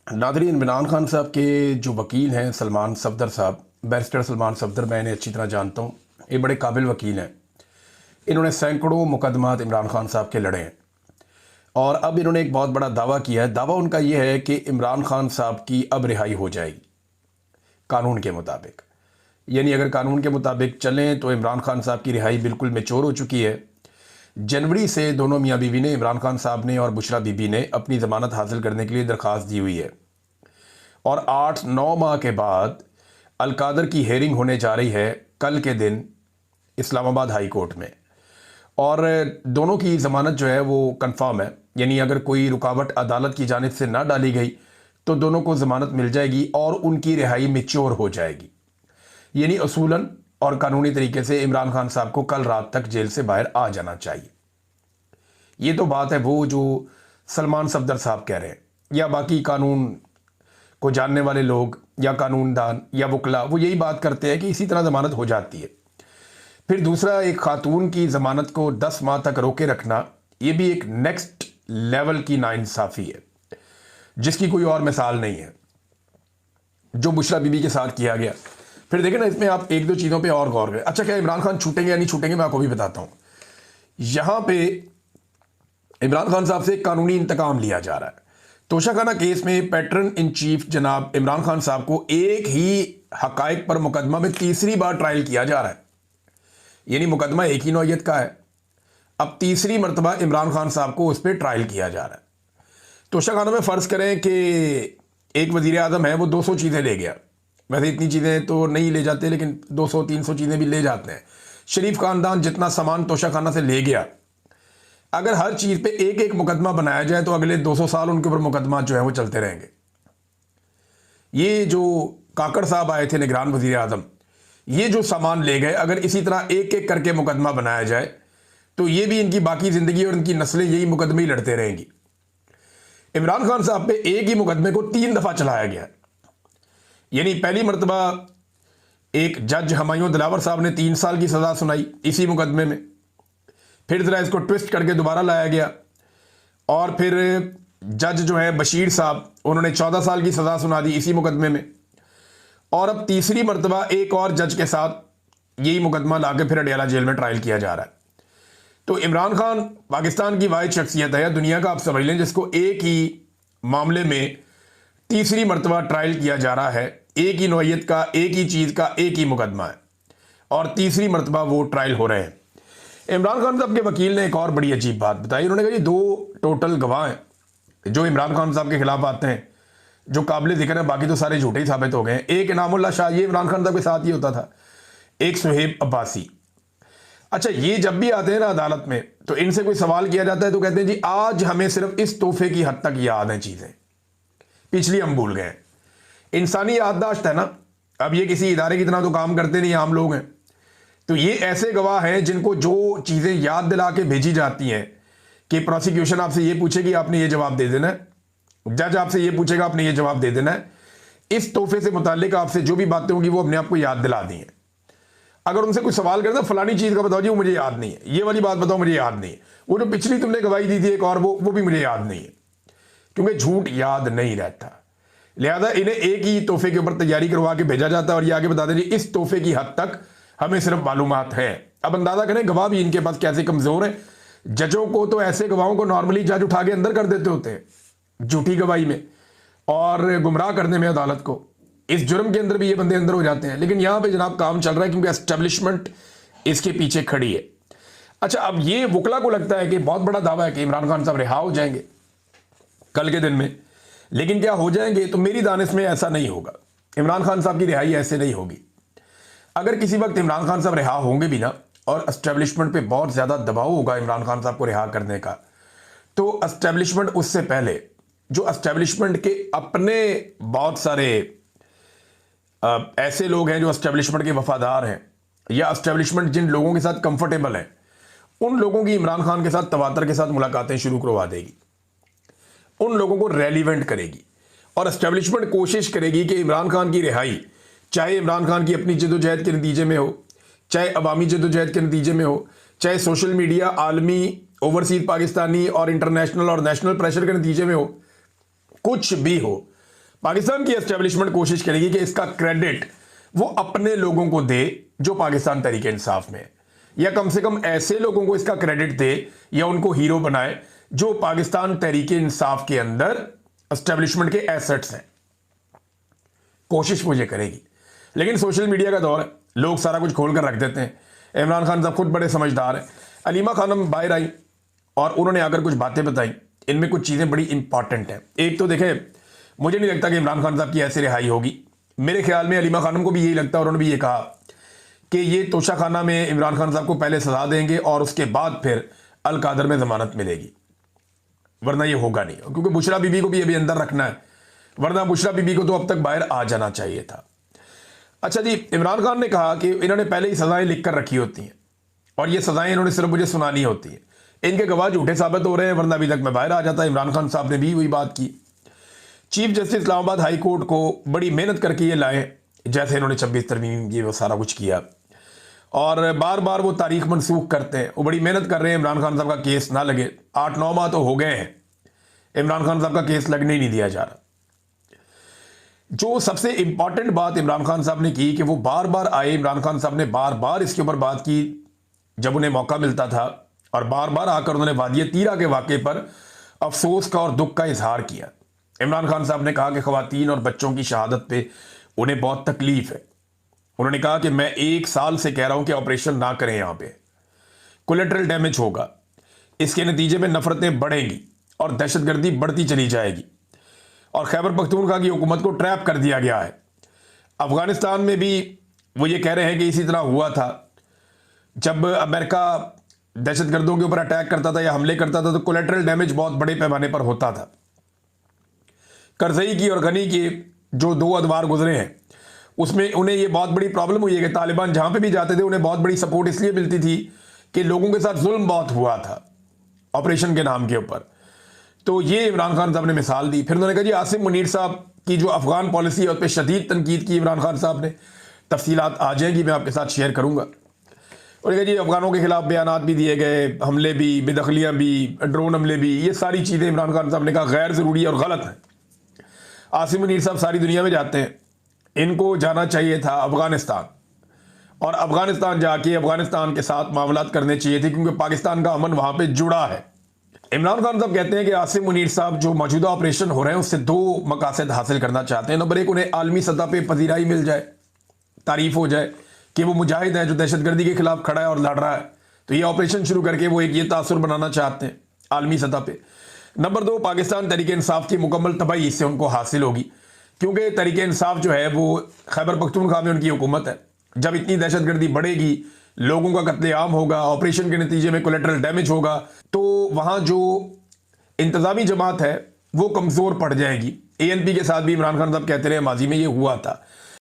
Nadreen, Imran Khan साहब के जो वकील हैं सलमान सफदर साहब, बैरिस्टर सलमान सफदर, मैं इन्हें अच्छी तरह जानता हूँ। ये बड़े काबिल वकील हैं। इन्होंने सैकड़ों मुकदमात इमरान खान साहब के लड़े हैं और अब इन्होंने एक बहुत बड़ा दावा किया है। दावा उनका ये है कि इमरान खान साहब की अब रिहाई हो जाएगी कानून के मुताबिक। यानी अगर कानून के मुताबिक चलें तो इमरान खान साहब की रिहाई बिल्कुल मैच्योर हो चुकी है। जनवरी से दोनों मियाँ बीवी ने, इमरान खान साहब ने और बुशरा बीबी ने, अपनी ज़मानत हासिल करने के लिए दरख्वास्त दी हुई है और 8-9 माह के बाद अलकादर की हेयरिंग होने जा रही है कल के दिन इस्लामाबाद हाई कोर्ट में। और दोनों की ज़मानत जो है वो कंफर्म है। यानी अगर कोई रुकावट अदालत की जानिब से ना डाली गई तो दोनों को ज़मानत मिल जाएगी और उनकी रिहाई मैच्योर हो जाएगी। यानी असूलन और कानूनी तरीके से इमरान खान साहब को कल रात तक जेल से बाहर आ जाना चाहिए। ये तो बात है वो जो सलमान सफदर साहब कह रहे हैं, या बाकी कानून को जानने वाले लोग या कानूनदान या वकला वो यही बात करते हैं कि इसी तरह ज़मानत हो जाती है। फिर दूसरा, एक खातून की ज़मानत को 10 माह तक रोके रखना, ये भी एक नेक्स्ट लेवल की नाइंसाफ़ी है जिसकी कोई और मिसाल नहीं है, जो बुशरा बीबी के साथ किया गया। फिर देखें ना, इसमें आप एक दो चीज़ों पे और गौर करें। अच्छा, क्या इमरान खान छूटेंगे या नहीं छूटेंगे, मैं आपको भी बताता हूँ। यहाँ पे इमरान खान साहब से एक कानूनी इंतकाम लिया जा रहा है। तोशाखाना केस में पैटर्न इन चीफ जनाब इमरान खान साहब को एक ही हकायक पर मुकदमा में तीसरी बार ट्रायल किया जा रहा है। यानी मुकदमा एक ही नौयत का है, अब तीसरी मरतबा इमरान खान साहब को उस पर ट्रायल किया जा रहा है। तोशाखाना में फ़र्ज़ करें कि एक वज़ीर आज़म है, वो 200 चीज़ें ले गया। वैसे इतनी चीज़ें तो नहीं ले जाते, लेकिन 200-300 चीज़ें भी ले जाते हैं। शरीफ ख़ानदान जितना सामान तोशाखाना से ले गया, अगर हर चीज़ पे एक एक मुकदमा बनाया जाए तो अगले 200 साल उनके ऊपर मुकदमा जो है वो चलते रहेंगे। ये जो काकड़ साहब आए थे निगरान वज़ीर आज़म, ये जो सामान ले गए, अगर इसी तरह एक एक करके मुकदमा बनाया जाए तो ये भी इनकी बाकी ज़िंदगी और इनकी नस्लें यही मुकदमे ही लड़ते रहेंगी। इमरान खान साहब पे एक ही मुकदमे को 3 दफ़ा चलाया गया। यानी पहली मरतबा एक जज हमायूं दिलावर साहब ने 3 साल की सज़ा सुनाई इसी मुकदमे में, फिर ज़रा इसको ट्विस्ट करके दोबारा लाया गया और फिर जज जो है बशीर साहब, उन्होंने 14 साल की सज़ा सुना दी इसी मुकदमे में। और अब तीसरी मरतबा एक और जज के साथ यही मुकदमा ला के फिर अडयाला जेल में ट्रायल किया जा रहा है। तो इमरान खान पाकिस्तान की वाहिद शख्सियत है, दुनिया का आप समझ लें, जिसको एक ही मामले में तीसरी मरतबा ट्रायल किया जा रहा है। एक ही नौयत का, एक ही चीज़ का, एक ही मुकदमा है और तीसरी मरतबा वो ट्रायल हो रहे हैं। इमरान खान साहब के वकील ने एक और बड़ी अजीब बात बताई। उन्होंने कहा, ये 2 टोटल गवाह हैं जो इमरान खान साहब के खिलाफ आते हैं, जो काबिल जिक्र है, बाकी तो सारे झूठे ही साबित हो गए हैं। एक इनामुल्लाह शाह, ये इमरान खान साहब के साथ ही होता था। एक सुहेब अब्बासी। अच्छा, ये जब भी आते हैं ना अदालत में तो इनसे कोई सवाल किया जाता है तो कहते हैं जी आज हमें सिर्फ इस तोहफे की हद तक याद हैं, चीज़ें पिछली हम भूल गए। इंसानी याददाश्त है ना, अब ये किसी इदारे की तरह तो काम करते नहीं, आम लोग हैं। तो ये ऐसे गवाह हैं जिनको जो चीज़ें याद दिला के भेजी जाती हैं कि प्रोसिक्यूशन आपसे ये पूछेगी, आपने ये जवाब दे देना है, जज आपसे ये पूछेगा, आपने ये जवाब दे देना है, इस तोहफे से मुताल्लिक आपसे जो भी बातें होंगी वो अपने आप को याद दिला दी हैं। अगर उनसे कोई सवाल करता है फलानी चीज़ का बताओ जी, वो मुझे याद नहीं है, ये वाली बात बताओ, मुझे याद नहीं है, वो जो पिछली तुमने गवाही दी थी एक और, वो भी मुझे याद नहीं है, क्योंकि झूठ याद नहीं रहता। लिहाजा इन्हें एक ही तोहफे के ऊपर तैयारी करवा के भेजा जाता है और ये आगे बता दें इस तोहफे की हद तक हमें सिर्फ मालूमात है। अब अंदाजा करें गवाह भी इनके पास कैसे कमज़ोर है। जजों को तो ऐसे गवाहों को नॉर्मली जज उठा के अंदर कर देते होते हैं झूठी गवाही में और गुमराह करने में अदालत को। इस जुर्म के अंदर भी ये बंदे अंदर हो जाते हैं, लेकिन यहां पे जनाब काम चल रहा है क्योंकि एस्टेब्लिशमेंट इसके पीछे खड़ी है। अच्छा, अब ये वकला को लगता है कि बहुत बड़ा दावा है कि इमरान खान साहब रिहा हो जाएंगे कल के दिन में, लेकिन क्या हो जाएंगे? तो मेरी दानिश में ऐसा नहीं होगा। इमरान खान साहब की रिहाई ऐसे नहीं होगी। अगर किसी वक्त इमरान खान साहब रिहा होंगे भी ना और एस्टेब्लिशमेंट पे बहुत ज़्यादा दबाव होगा इमरान खान साहब को रिहा करने का, तो एस्टेब्लिशमेंट उससे पहले जो एस्टेब्लिशमेंट के अपने बहुत सारे ऐसे लोग हैं जो एस्टेब्लिशमेंट के वफादार हैं या एस्टेब्लिशमेंट जिन लोगों के साथ कंफर्टेबल है, उन लोगों की इमरान खान के साथ तवातर के साथ मुलाकातें शुरू करवा देगी, उन लोगों को रेलिवेंट करेगी और एस्टेब्लिशमेंट कोशिश करेगी कि इमरान खान की रिहाई, चाहे इमरान खान की अपनी जदोजहद के नतीजे में हो, चाहे अवामी जदोजहद के नतीजे में हो, चाहे सोशल मीडिया, आलमी, ओवरसीज पाकिस्तानी और इंटरनेशनल और नेशनल प्रेशर के नतीजे में हो, कुछ भी हो, पाकिस्तान की एस्टेब्लिशमेंट कोशिश करेगी कि इसका क्रेडिट वो अपने लोगों को दे जो पाकिस्तान तहरीक इंसाफ में है, या कम से कम ऐसे लोगों को इसका क्रेडिट दे या उनको हीरो बनाए जो पाकिस्तान तहरीक इंसाफ के अंदर एस्टेब्लिशमेंट के एसेट्स हैं। कोशिश मुझे करेगी, लेकिन सोशल मीडिया का दौर है, लोग सारा कुछ खोल कर रख देते हैं। इमरान खान साहब खुद बड़े समझदार हैं। अलीमा खानम बाहर आई और उन्होंने आकर कुछ बातें बताई, इनमें कुछ चीज़ें बड़ी इंपॉर्टेंट हैं। एक तो देखें, मुझे नहीं लगता कि इमरान खान साहब की ऐसी रिहाई होगी। मेरे ख्याल में अलीमा खानम को भी यही लगता है और उन्होंने भी ये कहा कि ये तोशाखाना में इमरान खान साहब को पहले सजा देंगे और उसके बाद फिर अल कादर में ज़मानत मिलेगी, वरना ये होगा नहीं। क्योंकि बुशरा बीबी को भी अभी अंदर रखना है, वरना बुशरा बीबी को तो अब तक बाहर आ जाना चाहिए था। अच्छा जी, इमरान खान ने कहा कि इन्होंने पहले ही सजाएं लिख कर रखी होती हैं और ये सजाएं इन्होंने सिर्फ मुझे सुनानी होती है। इनके गवाह झूठे साबित हो रहे हैं, वरना अभी तक मैं बाहर आ जाता। इमरान खान साहब ने भी वही बात की। Chief justice Islamabad high court को बड़ी मेहनत करके ये लाए, जैसे इन्होंने 26 तरमीम ये वो सारा कुछ किया, और बार बार वो तारीख मनसूख करते हैं। वो बड़ी मेहनत कर रहे हैं इमरान खान साहब का केस ना लगे। 8-9 माह तो हो गए हैं, इमरान खान साहब का केस लगने ही नहीं दिया जा रहा। जो सबसे इंपॉर्टेंट बात इमरान खान साहब ने की कि वो बार बार आए, इमरान खान साहब ने बार बार इसके ऊपर बात की जब उन्हें मौका मिलता था, और बार बार आकर उन्होंने वादिय तीरा के वाक़े पर अफसोस का और दुख का इजहार किया। इमरान खान साहब ने कहा कि ख़वातीन और बच्चों की शहादत पे उन्हें बहुत तकलीफ है। उन्होंने कहा कि मैं 1 साल से कह रहा हूं कि ऑपरेशन ना करें, यहाँ पे कोलेटरल डैमेज होगा, इसके नतीजे में नफरतें बढ़ेंगी और दहशतगर्दी बढ़ती चली जाएगी, और खैबर पख्तूनख्वा की हुकूमत को ट्रैप कर दिया गया है। अफगानिस्तान में भी वो ये कह रहे हैं कि इसी तरह हुआ था, जब अमेरिका दहशतगर्दों के ऊपर अटैक करता था या हमले करता था तो कोलेटरल डैमेज बहुत बड़े पैमाने पर होता था। करजई की और गनी के जो 2 अदवार गुजरे हैं उसमें उन्हें ये बहुत बड़ी प्रॉब्लम हुई है कि तालिबान जहां पे भी जाते थे उन्हें बहुत बड़ी सपोर्ट इसलिए मिलती थी कि लोगों के साथ जुल्म बहुत हुआ था ऑपरेशन के नाम के ऊपर। तो ये इमरान खान साहब ने मिसाल दी। फिर उन्होंने कहा जी आसिम मुनीर साहब की जो अफगान पॉलिसी है उस पर शदीद तनकीद की इमरान खान साहब ने। तफसीलात आ जाएंगी, मैं आपके साथ शेयर करूंगा। और कहा जी अफगानों के खिलाफ बयानात भी दिए गए, हमले भी, बेदखलियाँ भी, ड्रोन हमले भी, ये सारी चीज़ें इमरान खान साहब ने कहा गैर ज़रूरी और गलत हैं। आसिम मुनीर साहब सारी दुनिया में जाते हैं, इनको जाना चाहिए था अफगानिस्तान, और अफगानिस्तान जाके अफगानिस्तान के साथ मामलात करने चाहिए थे, क्योंकि पाकिस्तान का अमन वहाँ पे जुड़ा है। इमरान खान साहब कहते हैं कि आसिम मुनीर साहब जो मौजूदा ऑपरेशन हो रहे हैं उससे 2 मकासद हासिल करना चाहते हैं। नंबर 1, उन्हें आलमी सतह पे पजीराई मिल जाए, तारीफ हो जाए कि वो मुजाहिद है जो दहशतगर्दी के खिलाफ खड़ा है और लड़ रहा है। तो ये ऑपरेशन शुरू करके वो एक ये तासुर बनाना चाहते हैं आलमी सतह पे। नंबर 2, पाकिस्तान तहरीक इंसाफ की मुकम्मल तबाही इससे उनको हासिल होगी, क्योंकि तहरीक इंसाफ जो है वो खैबर पख्तूनख्वा में उनकी हुकूमत है। जब इतनी दहशतगर्दी बढ़ेगी, लोगों का कत्लेआम होगा, ऑपरेशन के नतीजे में कोलेटरल डैमेज होगा, तो वहाँ जो इंतजामी जमात है वो कमज़ोर पड़ जाएगी। ANP के साथ भी इमरान खान साहब कहते रहे माजी में ये हुआ था।